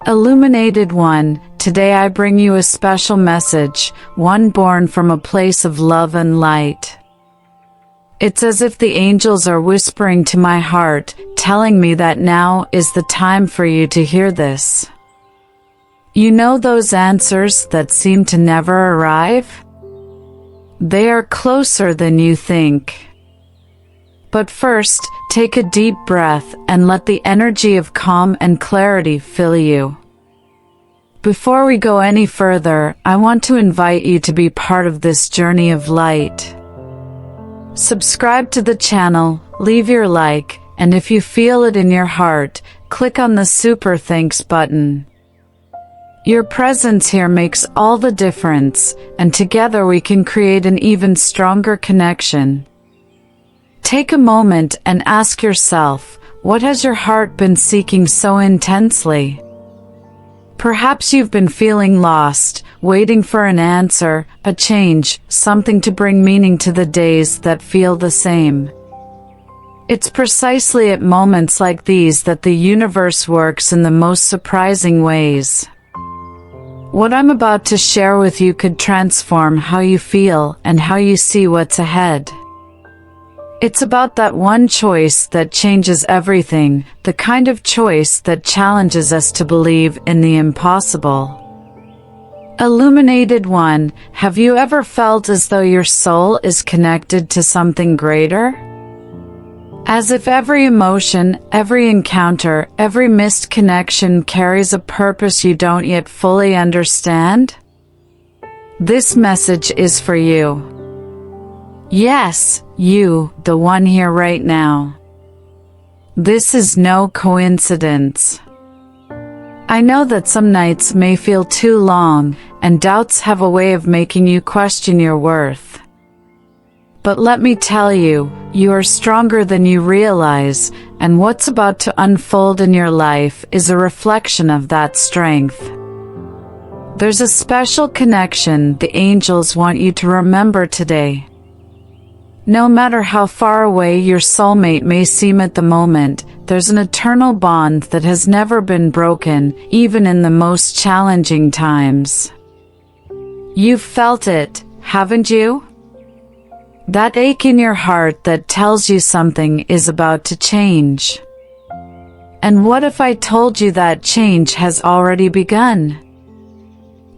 Illuminated One, today I bring you a special message, one born from a place of love and light. It's as if the angels are whispering to my heart, telling me that now is the time for you to hear this. You know those answers that seem to never arrive? They are closer than you think. But first, take a deep breath and let the energy of calm and clarity fill you. Before we go any further, I want to invite you to be part of this journey of light. Subscribe to the channel, leave your like, and if you feel it in your heart, click on the super thanks button. Your presence here makes all the difference, and together we can create an even stronger connection. Take a moment and ask yourself, what has your heart been seeking so intensely? Perhaps you've been feeling lost, waiting for an answer, a change, something to bring meaning to the days that feel the same. It's precisely at moments like these that the universe works in the most surprising ways. What I'm about to share with you could transform how you feel and how you see what's ahead. It's about that one choice that changes everything, the kind of choice that challenges us to believe in the impossible. Illuminated One, have you ever felt as though your soul is connected to something greater? As if every emotion, every encounter, every missed connection carries a purpose you don't yet fully understand? This message is for you. Yes, you, the one here right now. This is no coincidence. I know that some nights may feel too long, and doubts have a way of making you question your worth. But let me tell you, you are stronger than you realize, and what's about to unfold in your life is a reflection of that strength. There's a special connection the angels want you to remember today. No matter how far away your soulmate may seem at the moment, there's an eternal bond that has never been broken, even in the most challenging times. You've felt it, haven't you? That ache in your heart that tells you something is about to change. And what if I told you that change has already begun?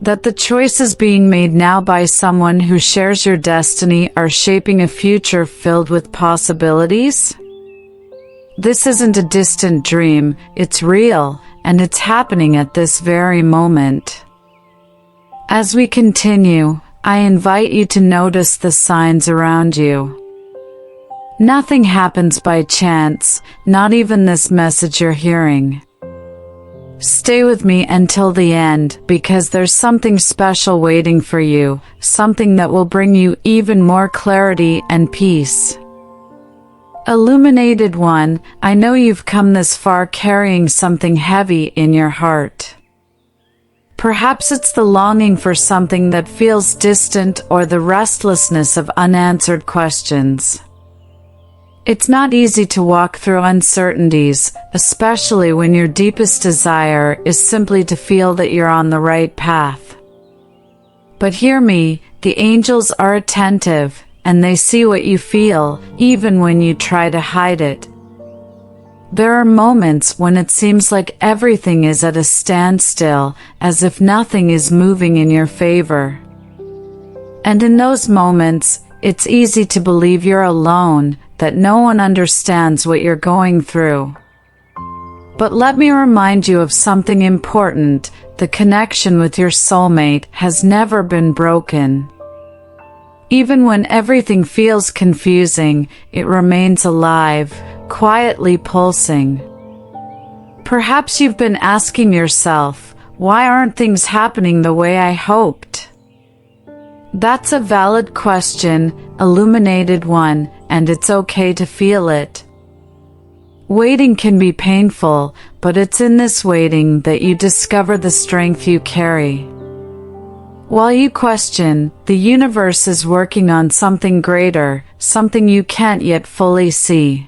That the choices being made now by someone who shares your destiny are shaping a future filled with possibilities? This isn't a distant dream, it's real, and it's happening at this very moment. As we continue, I invite you to notice the signs around you. Nothing happens by chance, not even this message you're hearing. Stay with me until the end, because there's something special waiting for you, something that will bring you even more clarity and peace. Illuminated One, I know you've come this far carrying something heavy in your heart. Perhaps it's the longing for something that feels distant or the restlessness of unanswered questions. It's not easy to walk through uncertainties, especially when your deepest desire is simply to feel that you're on the right path. But hear me, the angels are attentive, and they see what you feel, even when you try to hide it. There are moments when it seems like everything is at a standstill, as if nothing is moving in your favor. And in those moments, it's easy to believe you're alone, that no one understands what you're going through. But let me remind you of something important: the connection with your soulmate has never been broken. Even when everything feels confusing, it remains alive, quietly pulsing. Perhaps you've been asking yourself, why aren't things happening the way I hoped? That's a valid question, Illuminated One, and it's okay to feel it. Waiting can be painful, but it's in this waiting that you discover the strength you carry. While you question, the universe is working on something greater, something you can't yet fully see.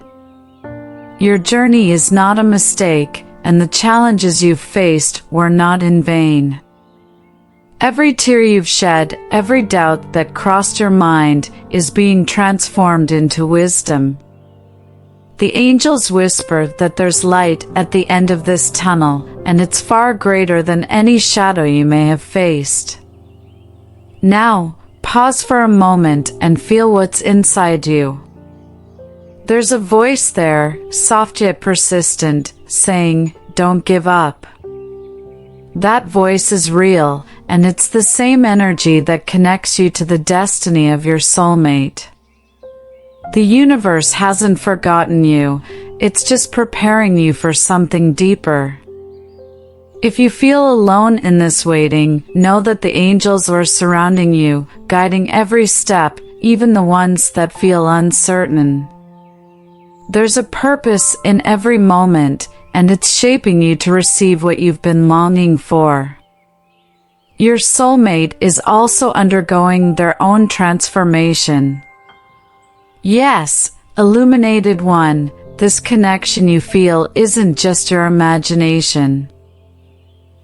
Your journey is not a mistake, and the challenges you've faced were not in vain. Every tear you've shed, every doubt that crossed your mind is being transformed into wisdom. The angels whisper that there's light at the end of this tunnel, and it's far greater than any shadow you may have faced. Now, pause for a moment and feel what's inside you. There's a voice there, soft yet persistent, saying, "Don't give up." That voice is real, and it's the same energy that connects you to the destiny of your soulmate. The universe hasn't forgotten you, it's just preparing you for something deeper. If you feel alone in this waiting, know that the angels are surrounding you, guiding every step, even the ones that feel uncertain. There's a purpose in every moment, and it's shaping you to receive what you've been longing for. Your soulmate is also undergoing their own transformation. Yes, illuminated one, this connection you feel isn't just your imagination.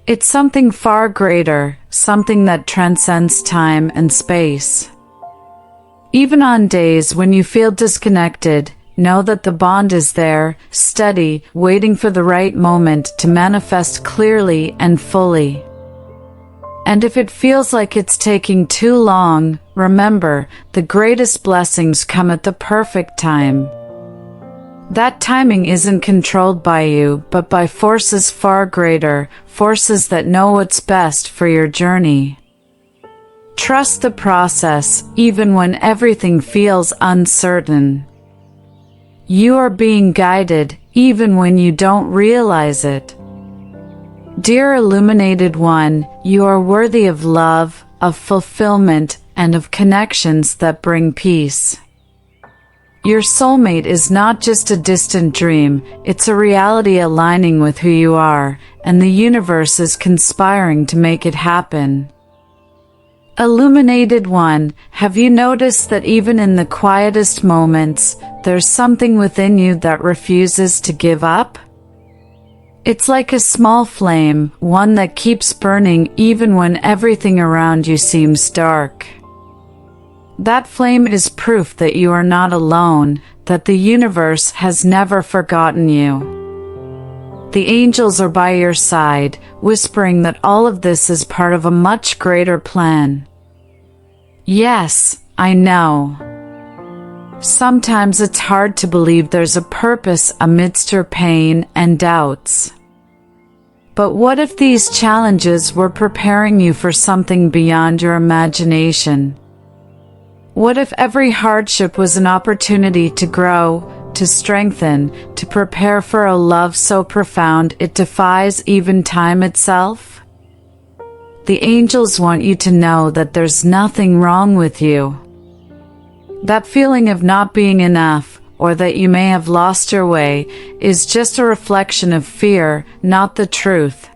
It's something far greater, something that transcends time and space. Even on days when you feel disconnected, know that the bond is there, steady, waiting for the right moment to manifest clearly and fully. And if it feels like it's taking too long, remember, the greatest blessings come at the perfect time. That timing isn't controlled by you, but by forces far greater, forces that know what's best for your journey. Trust the process, even when everything feels uncertain. You are being guided, even when you don't realize it. Dear illuminated one, you are worthy of love, of fulfillment, and of connections that bring peace. Your soulmate is not just a distant dream, it's a reality aligning with who you are, and the universe is conspiring to make it happen. Illuminated one, have you noticed that even in the quietest moments, there's something within you that refuses to give up? It's like a small flame, one that keeps burning even when everything around you seems dark. That flame is proof that you are not alone, that the universe has never forgotten you. The angels are by your side, whispering that all of this is part of a much greater plan. Yes, I know. Sometimes it's hard to believe there's a purpose amidst your pain and doubts. But what if these challenges were preparing you for something beyond your imagination? What if every hardship was an opportunity to grow, to strengthen, to prepare for a love so profound it defies even time itself? The angels want you to know that there's nothing wrong with you. That feeling of not being enough, or that you may have lost your way, is just a reflection of fear, not the truth.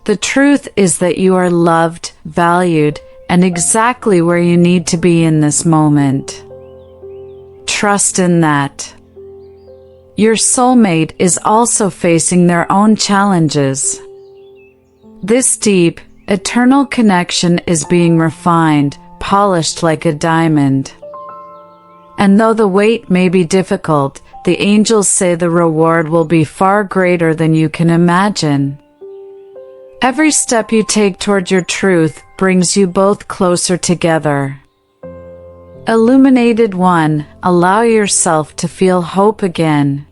The truth is that you are loved, valued, and exactly where you need to be in this moment. Trust in that. Your soulmate is also facing their own challenges. This deep, eternal connection is being refined, polished like a diamond. And though the wait may be difficult, the angels say the reward will be far greater than you can imagine. Every step you take toward your truth brings you both closer together. Illuminated one, allow yourself to feel hope again.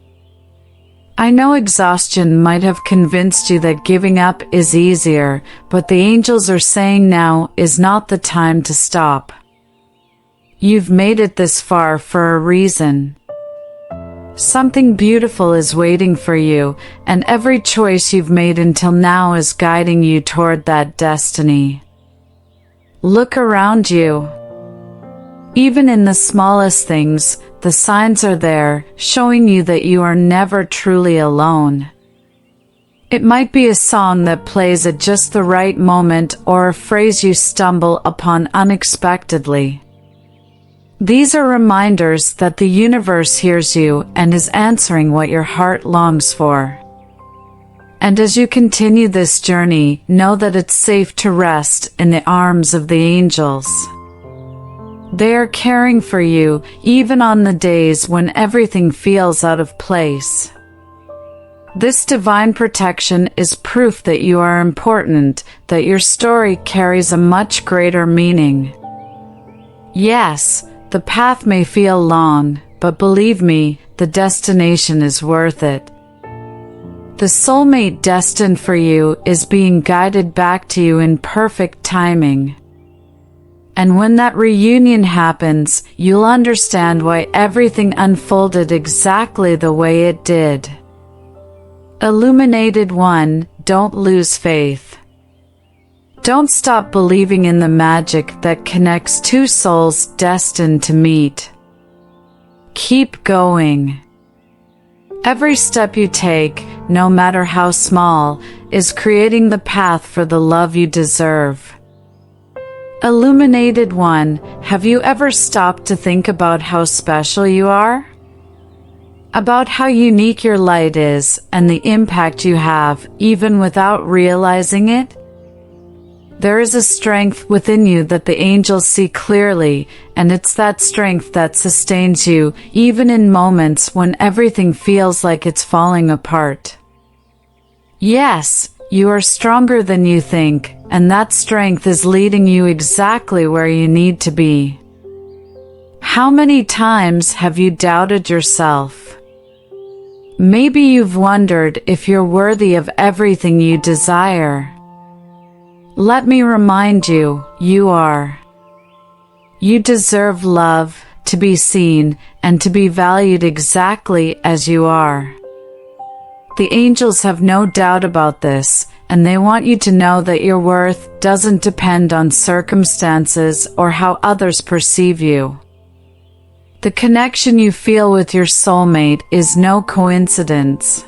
I know exhaustion might have convinced you that giving up is easier, but the angels are saying now is not the time to stop. You've made it this far for a reason. Something beautiful is waiting for you, and every choice you've made until now is guiding you toward that destiny. Look around you. Even in the smallest things, the signs are there, showing you that you are never truly alone. It might be a song that plays at just the right moment or a phrase you stumble upon unexpectedly. These are reminders that the universe hears you and is answering what your heart longs for. And as you continue this journey, know that it's safe to rest in the arms of the angels. They are caring for you, even on the days when everything feels out of place. This divine protection is proof that you are important, that your story carries a much greater meaning. Yes, the path may feel long, but believe me, the destination is worth it. The soulmate destined for you is being guided back to you in perfect timing. And when that reunion happens, you'll understand why everything unfolded exactly the way it did. Illuminated One, don't lose faith. Don't stop believing in the magic that connects two souls destined to meet. Keep going. Every step you take, no matter how small, is creating the path for the love you deserve. Illuminated One, have you ever stopped to think about how special you are? About how unique your light is and the impact you have, even without realizing it? There is a strength within you that the angels see clearly, and it's that strength that sustains you, even in moments when everything feels like it's falling apart. Yes, you are stronger than you think, and that strength is leading you exactly where you need to be. How many times have you doubted yourself? Maybe you've wondered if you're worthy of everything you desire. Let me remind you, you are. You deserve love, to be seen, and to be valued exactly as you are. The angels have no doubt about this, and they want you to know that your worth doesn't depend on circumstances or how others perceive you. The connection you feel with your soulmate is no coincidence.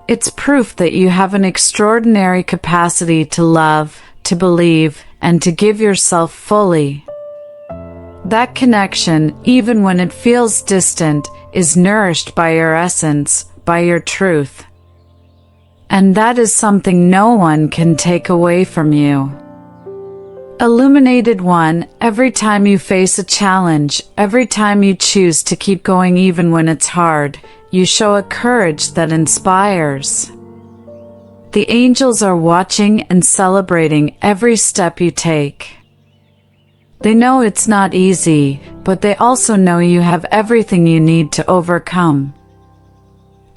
It's proof that you have an extraordinary capacity to love, to believe, and to give yourself fully. That connection, even when it feels distant, is nourished by your essence, by your truth. And that is something no one can take away from you. Illuminated One, every time you face a challenge, every time you choose to keep going even when it's hard, you show a courage that inspires. The angels are watching and celebrating every step you take. They know it's not easy, but they also know you have everything you need to overcome.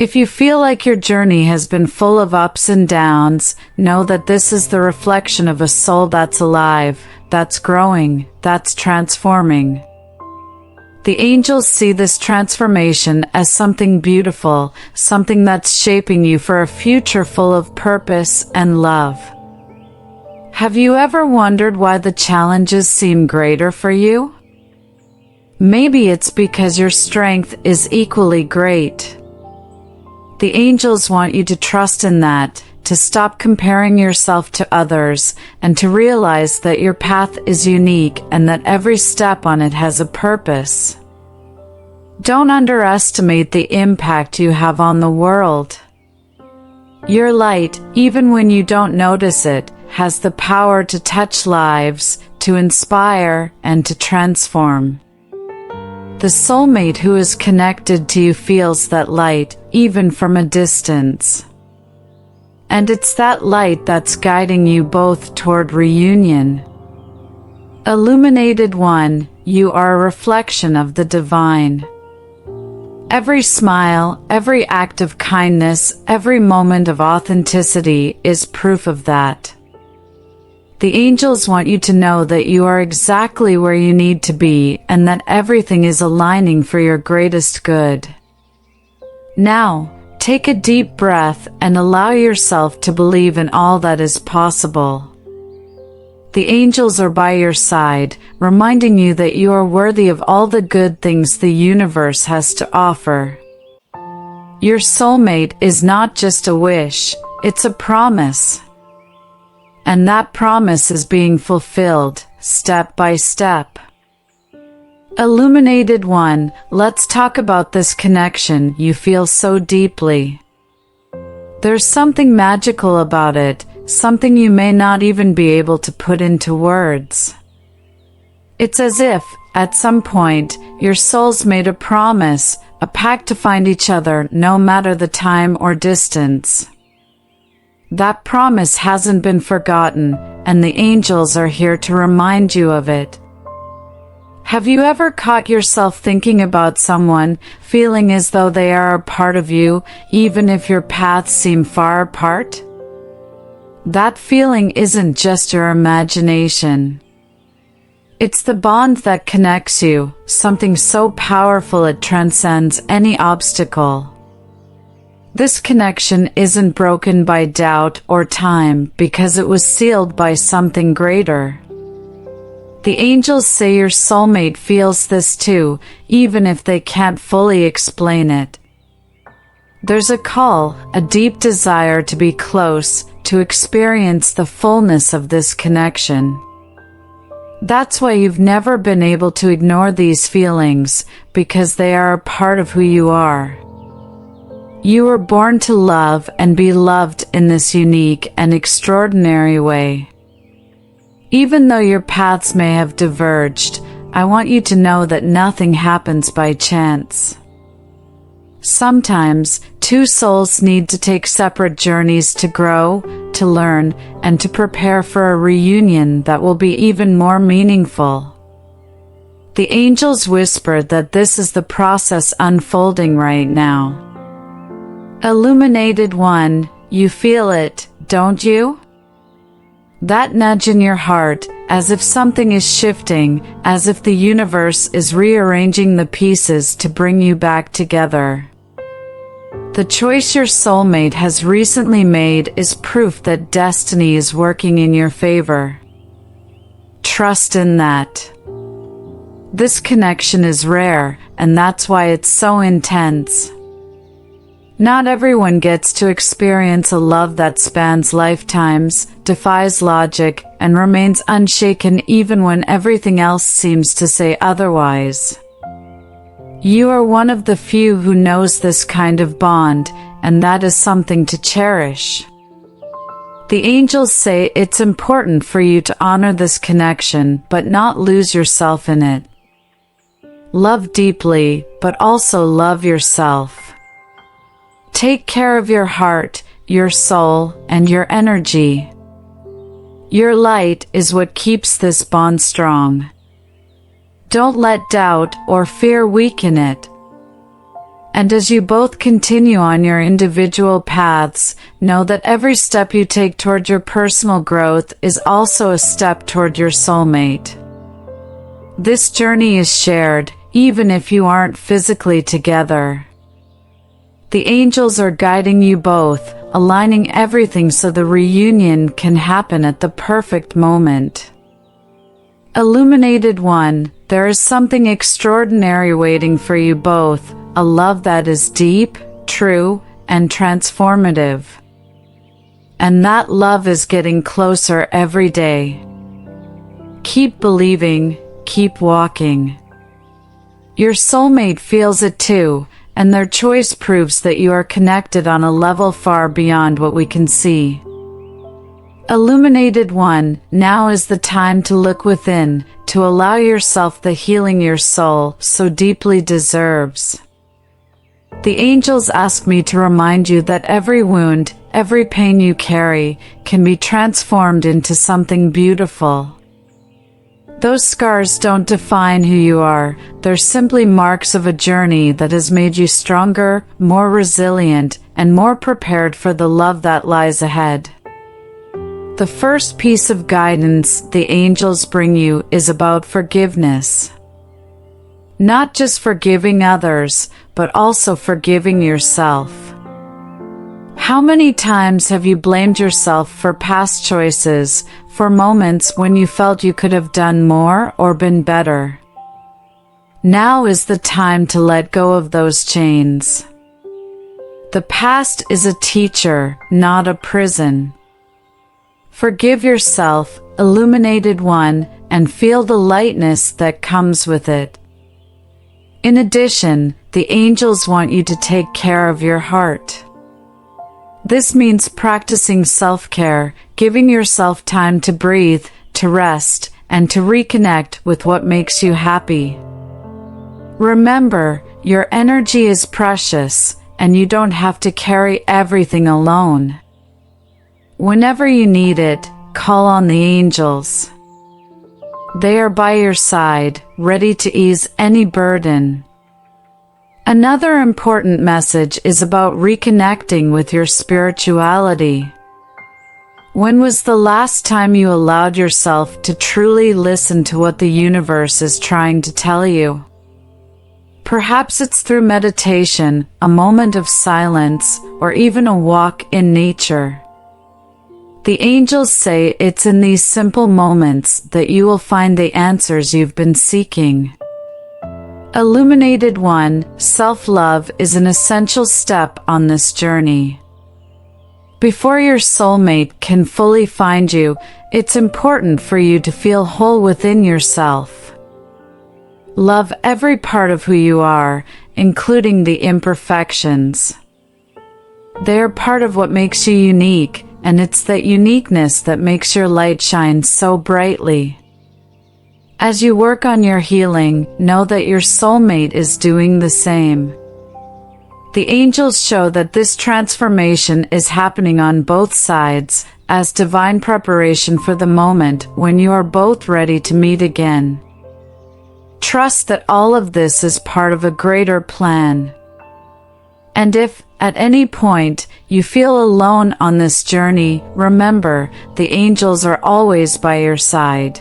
If you feel like your journey has been full of ups and downs, know that this is the reflection of a soul that's alive, that's growing, that's transforming. The angels see this transformation as something beautiful, something that's shaping you for a future full of purpose and love. Have you ever wondered why the challenges seem greater for you? Maybe it's because your strength is equally great. The angels want you to trust in that, to stop comparing yourself to others, and to realize that your path is unique and that every step on it has a purpose. Don't underestimate the impact you have on the world. Your light, even when you don't notice it, has the power to touch lives, to inspire, and to transform. The soulmate who is connected to you feels that light, even from a distance. And it's that light that's guiding you both toward reunion. Illuminated One, you are a reflection of the divine. Every smile, every act of kindness, every moment of authenticity is proof of that. The angels want you to know that you are exactly where you need to be and that everything is aligning for your greatest good. Now, take a deep breath and allow yourself to believe in all that is possible. The angels are by your side, reminding you that you are worthy of all the good things the universe has to offer. Your soulmate is not just a wish, it's a promise. And that promise is being fulfilled, step by step. Illuminated One, let's talk about this connection you feel so deeply. There's something magical about it, something you may not even be able to put into words. It's as if, at some point, your souls made a promise, a pact to find each other no matter the time or distance. That promise hasn't been forgotten, and the angels are here to remind you of it. Have you ever caught yourself thinking about someone, feeling as though they are a part of you, even if your paths seem far apart? That feeling isn't just your imagination. It's the bond that connects you, something so powerful it transcends any obstacle. This connection isn't broken by doubt or time because it was sealed by something greater. The angels say your soulmate feels this too, even if they can't fully explain it. There's a call, a deep desire to be close, to experience the fullness of this connection. That's why you've never been able to ignore these feelings, because they are a part of who you are. You were born to love and be loved in this unique and extraordinary way. Even though your paths may have diverged, I want you to know that nothing happens by chance. Sometimes, two souls need to take separate journeys to grow, to learn, and to prepare for a reunion that will be even more meaningful. The angels whisper that this is the process unfolding right now. Illuminated One, you feel it, don't you? That nudge in your heart, as if something is shifting, as if the universe is rearranging the pieces to bring you back together. The choice your soulmate has recently made is proof that destiny is working in your favor. Trust in that. This connection is rare, and that's why it's so intense. Not everyone gets to experience a love that spans lifetimes, defies logic, and remains unshaken even when everything else seems to say otherwise. You are one of the few who knows this kind of bond, and that is something to cherish. The angels say it's important for you to honor this connection but not lose yourself in it. Love deeply, but also love yourself. Take care of your heart, your soul, and your energy. Your light is what keeps this bond strong. Don't let doubt or fear weaken it. And as you both continue on your individual paths, know that every step you take toward your personal growth is also a step toward your soulmate. This journey is shared, even if you aren't physically together. The angels are guiding you both, aligning everything so the reunion can happen at the perfect moment. Illuminated One, there is something extraordinary waiting for you both, a love that is deep, true, and transformative. And that love is getting closer every day. Keep believing, keep walking. Your soulmate feels it too, and their choice proves that you are connected on a level far beyond what we can see. Illuminated One, now is the time to look within, to allow yourself the healing your soul so deeply deserves. The angels ask me to remind you that every wound, every pain you carry, can be transformed into something beautiful. Those scars don't define who you are, they're simply marks of a journey that has made you stronger, more resilient, and more prepared for the love that lies ahead. The first piece of guidance the angels bring you is about forgiveness. Not just forgiving others, but also forgiving yourself. How many times have you blamed yourself for past choices, for moments when you felt you could have done more or been better? Now is the time to let go of those chains. The past is a teacher, not a prison. Forgive yourself, Illuminated One, and feel the lightness that comes with it. In addition, the angels want you to take care of your heart. This means practicing self-care, giving yourself time to breathe, to rest, and to reconnect with what makes you happy. Remember, your energy is precious, and you don't have to carry everything alone. Whenever you need it, call on the angels. They are by your side, ready to ease any burden. Another important message is about reconnecting with your spirituality. When was the last time you allowed yourself to truly listen to what the universe is trying to tell you? Perhaps it's through meditation, a moment of silence, or even a walk in nature. The angels say it's in these simple moments that you will find the answers you've been seeking. Illuminated One, self-love is an essential step on this journey. Before your soulmate can fully find you, it's important for you to feel whole within yourself. Love every part of who you are, including the imperfections. They are part of what makes you unique, and it's that uniqueness that makes your light shine so brightly. As you work on your healing, know that your soulmate is doing the same. The angels show that this transformation is happening on both sides, as divine preparation for the moment when you are both ready to meet again. Trust that all of this is part of a greater plan. And if, at any point, you feel alone on this journey, remember, the angels are always by your side.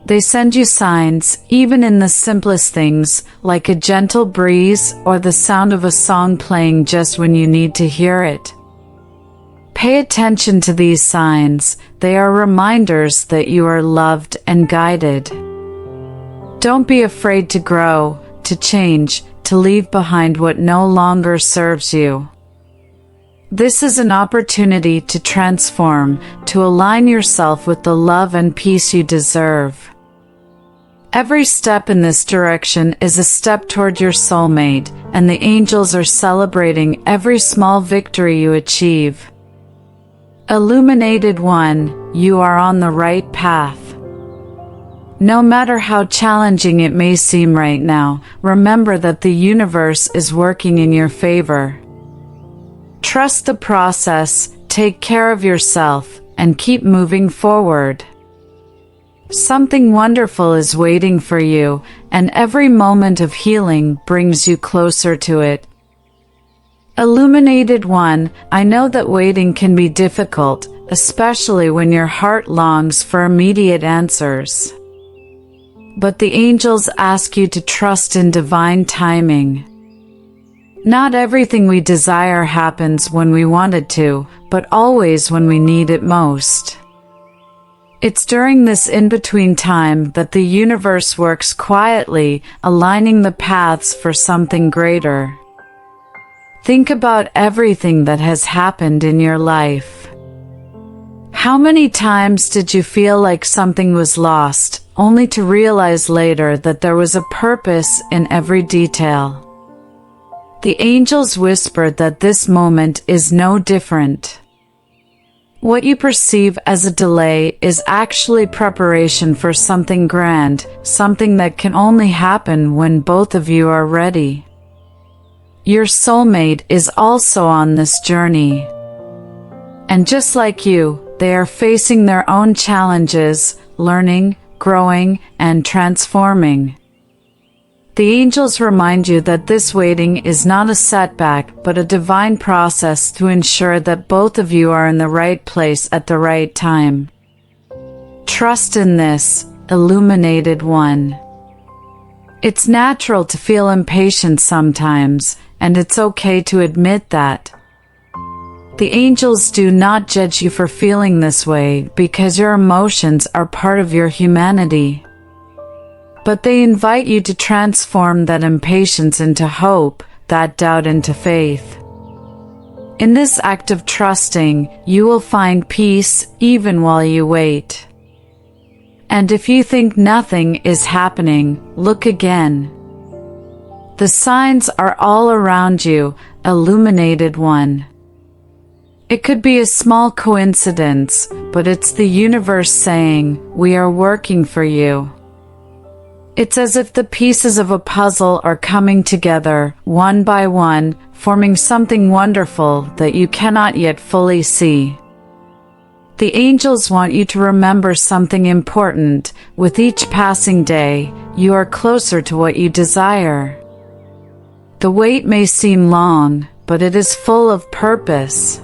They send you signs, even in the simplest things, like a gentle breeze or the sound of a song playing just when you need to hear it. Pay attention to these signs, they are reminders that you are loved and guided. Don't be afraid to grow, to change, to leave behind what no longer serves you. This is an opportunity to transform, to align yourself with the love and peace you deserve. Every step in this direction is a step toward your soulmate, and the angels are celebrating every small victory you achieve. Illuminated One, you are on the right path. No matter how challenging it may seem right now, remember that the universe is working in your favor. Trust the process, take care of yourself, and keep moving forward. Something wonderful is waiting for you, and every moment of healing brings you closer to it. Illuminated One, I know that waiting can be difficult, especially when your heart longs for immediate answers. But the angels ask you to trust in divine timing. Not everything we desire happens when we want it to, but always when we need it most. It's during this in-between time that the universe works quietly, aligning the paths for something greater. Think about everything that has happened in your life. How many times did you feel like something was lost, only to realize later that there was a purpose in every detail? The angels whispered that this moment is no different. What you perceive as a delay is actually preparation for something grand, something that can only happen when both of you are ready. Your soulmate is also on this journey. And just like you, they are facing their own challenges, learning, growing, and transforming. The angels remind you that this waiting is not a setback but a divine process to ensure that both of you are in the right place at the right time. Trust in this, Illuminated One. It's natural to feel impatient sometimes, and it's okay to admit that. The angels do not judge you for feeling this way because your emotions are part of your humanity. But they invite you to transform that impatience into hope, that doubt into faith. In this act of trusting, you will find peace even while you wait. And if you think nothing is happening, look again. The signs are all around you, Illuminated One. It could be a small coincidence, but it's the universe saying, "We are working for you." It's as if the pieces of a puzzle are coming together, one by one, forming something wonderful that you cannot yet fully see. The angels want you to remember something important. With each passing day, you are closer to what you desire. The wait may seem long, but it is full of purpose.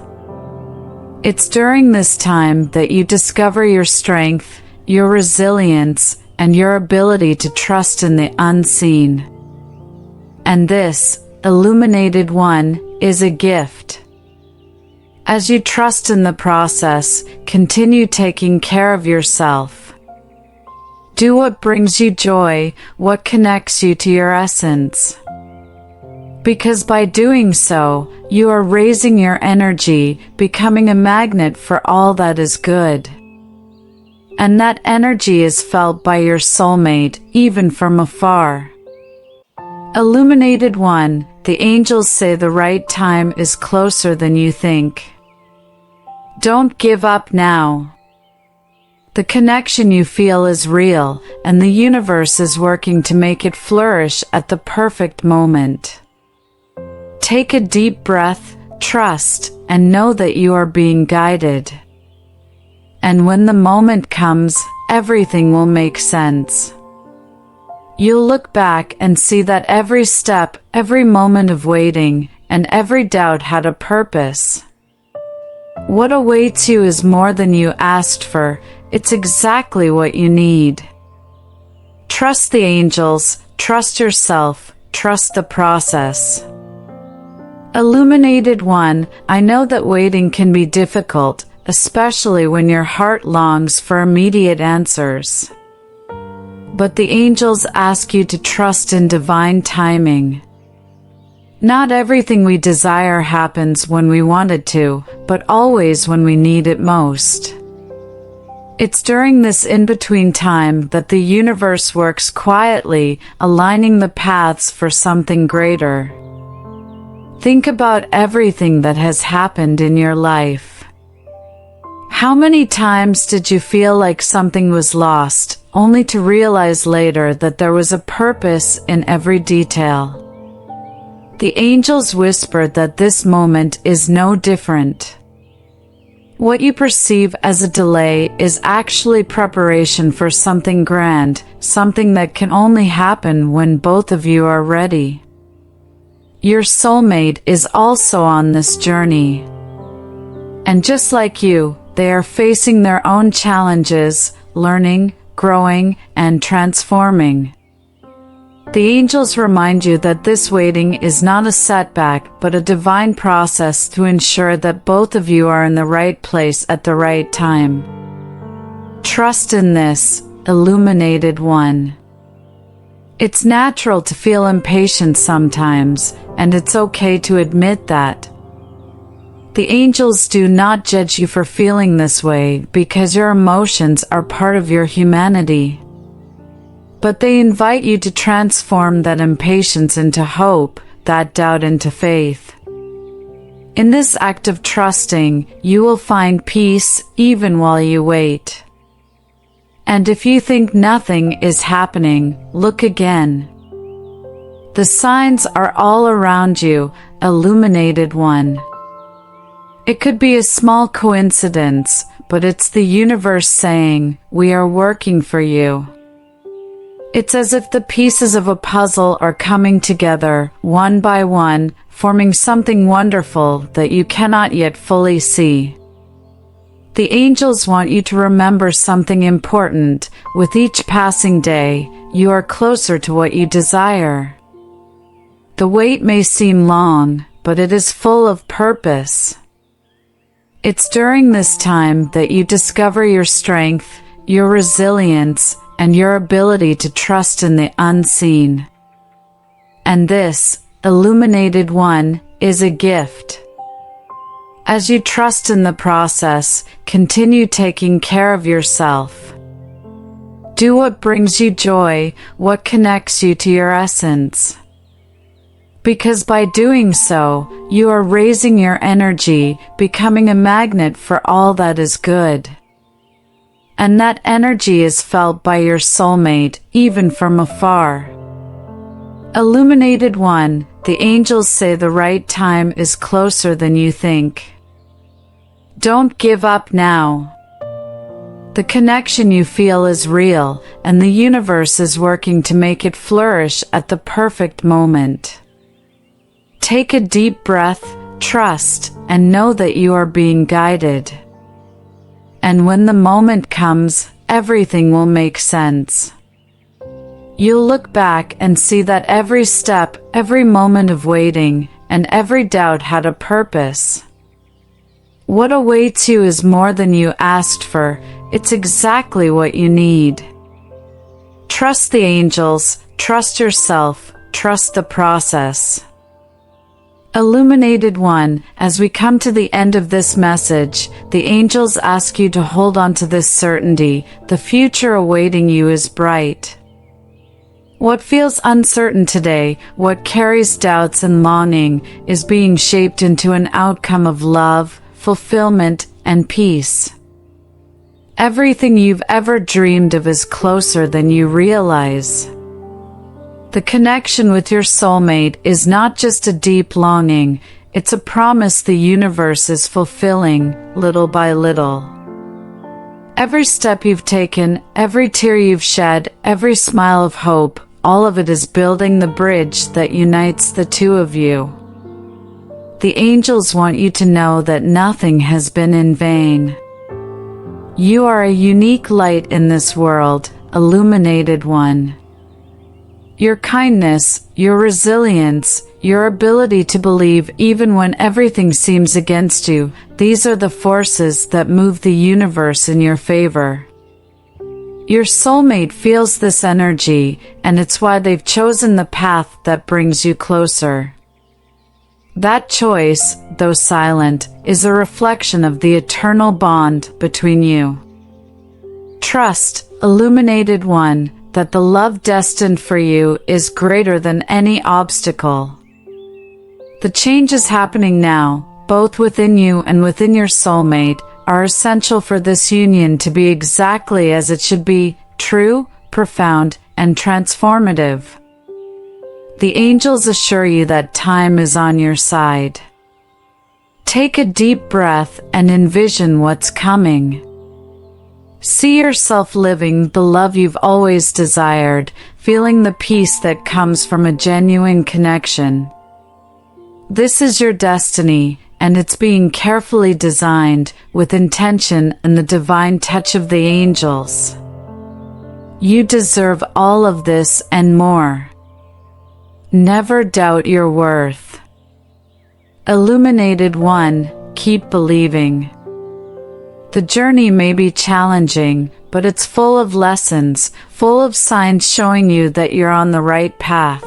It's during this time that you discover your strength, your resilience, and your ability to trust in the unseen. And this, illuminated one, is a gift. As you trust in the process, continue taking care of yourself. Do what brings you joy, what connects you to your essence. Because by doing so, you are raising your energy, becoming a magnet for all that is good. And that energy is felt by your soulmate, even from afar. Illuminated one, the angels say the right time is closer than you think. Don't give up now. The connection you feel is real, and the universe is working to make it flourish at the perfect moment. Take a deep breath, trust, and know that you are being guided. And when the moment comes, everything will make sense. You'll look back and see that every step, every moment of waiting, and every doubt had a purpose. What awaits you is more than you asked for. It's exactly what you need. Trust the angels, trust yourself, trust the process. Illuminated one, I know that waiting can be difficult, especially when your heart longs for immediate answers. But the angels ask you to trust in divine timing. Not everything we desire happens when we want it to, but always when we need it most. It's during this in-between time that the universe works quietly, aligning the paths for something greater. Think about everything that has happened in your life. How many times did you feel like something was lost, only to realize later that there was a purpose in every detail? The angels whispered that this moment is no different. What you perceive as a delay is actually preparation for something grand, something that can only happen when both of you are ready. Your soulmate is also on this journey. And just like you, they are facing their own challenges, learning, growing, and transforming. The angels remind you that this waiting is not a setback, but a divine process to ensure that both of you are in the right place at the right time. Trust in this, illuminated one. It's natural to feel impatient sometimes, and it's okay to admit that. The angels do not judge you for feeling this way because your emotions are part of your humanity. But they invite you to transform that impatience into hope, that doubt into faith. In this act of trusting, you will find peace even while you wait. And if you think nothing is happening, look again. The signs are all around you, illuminated one. It could be a small coincidence, but it's the universe saying, "We are working for you." It's as if the pieces of a puzzle are coming together, one by one, forming something wonderful that you cannot yet fully see. The angels want you to remember something important. With each passing day, you are closer to what you desire. The wait may seem long, but it is full of purpose. It's during this time that you discover your strength, your resilience, and your ability to trust in the unseen. And this, illuminated one, is a gift. As you trust in the process, continue taking care of yourself. Do what brings you joy, what connects you to your essence. Because by doing so, you are raising your energy, becoming a magnet for all that is good. And that energy is felt by your soulmate, even from afar. Illuminated One, the angels say the right time is closer than you think. Don't give up now. The connection you feel is real, and the universe is working to make it flourish at the perfect moment. Take a deep breath, trust, and know that you are being guided. And when the moment comes, everything will make sense. You'll look back and see that every step, every moment of waiting, and every doubt had a purpose. What awaits you is more than you asked for. It's exactly what you need. Trust the angels, trust yourself, trust the process. Illuminated One, as we come to the end of this message, the angels ask you to hold on to this certainty: the future awaiting you is bright. What feels uncertain today, what carries doubts and longing, is being shaped into an outcome of love, fulfillment, and peace. Everything you've ever dreamed of is closer than you realize. The connection with your soulmate is not just a deep longing, it's a promise the universe is fulfilling, little by little. Every step you've taken, every tear you've shed, every smile of hope, all of it is building the bridge that unites the two of you. The angels want you to know that nothing has been in vain. You are a unique light in this world, Illuminated One. Your kindness, your resilience, your ability to believe even when everything seems against you, these are the forces that move the universe in your favor. Your soulmate feels this energy, and it's why they've chosen the path that brings you closer. That choice, though silent, is a reflection of the eternal bond between you. Trust, Illuminated One, that the love destined for you is greater than any obstacle. The changes happening now, both within you and within your soulmate, are essential for this union to be exactly as it should be: true, profound, and transformative. The angels assure you that time is on your side. Take a deep breath and envision what's coming. See yourself living the love you've always desired, feeling the peace that comes from a genuine connection. This is your destiny, and it's being carefully designed, with intention and the divine touch of the angels. You deserve all of this and more. Never doubt your worth. Illuminated One, keep believing. The journey may be challenging, but it's full of lessons, full of signs showing you that you're on the right path.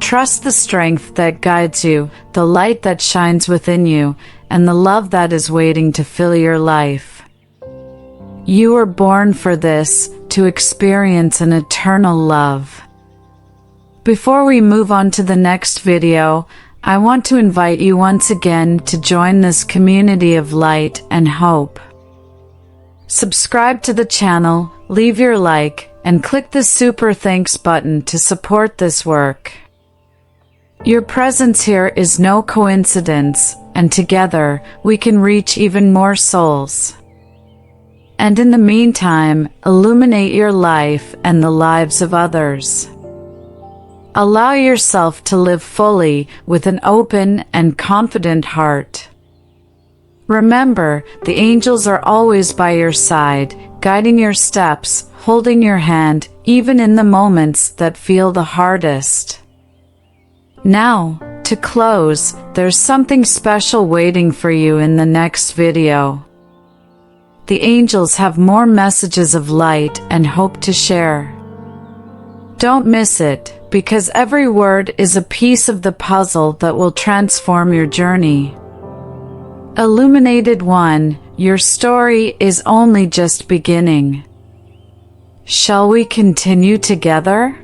Trust the strength that guides you, the light that shines within you, and the love that is waiting to fill your life. You were born for this, to experience an eternal love. Before we move on to the next video, I want to invite you once again to join this community of light and hope. Subscribe to the channel, leave your like, and click the super thanks button to support this work. Your presence here is no coincidence, and together we can reach even more souls. And in the meantime, illuminate your life and the lives of others. Allow yourself to live fully with an open and confident heart. Remember, the angels are always by your side, guiding your steps, holding your hand, even in the moments that feel the hardest. Now, to close, there's something special waiting for you in the next video. The angels have more messages of light and hope to share. Don't miss it, because every word is a piece of the puzzle that will transform your journey. Illuminated One, your story is only just beginning. Shall we continue together?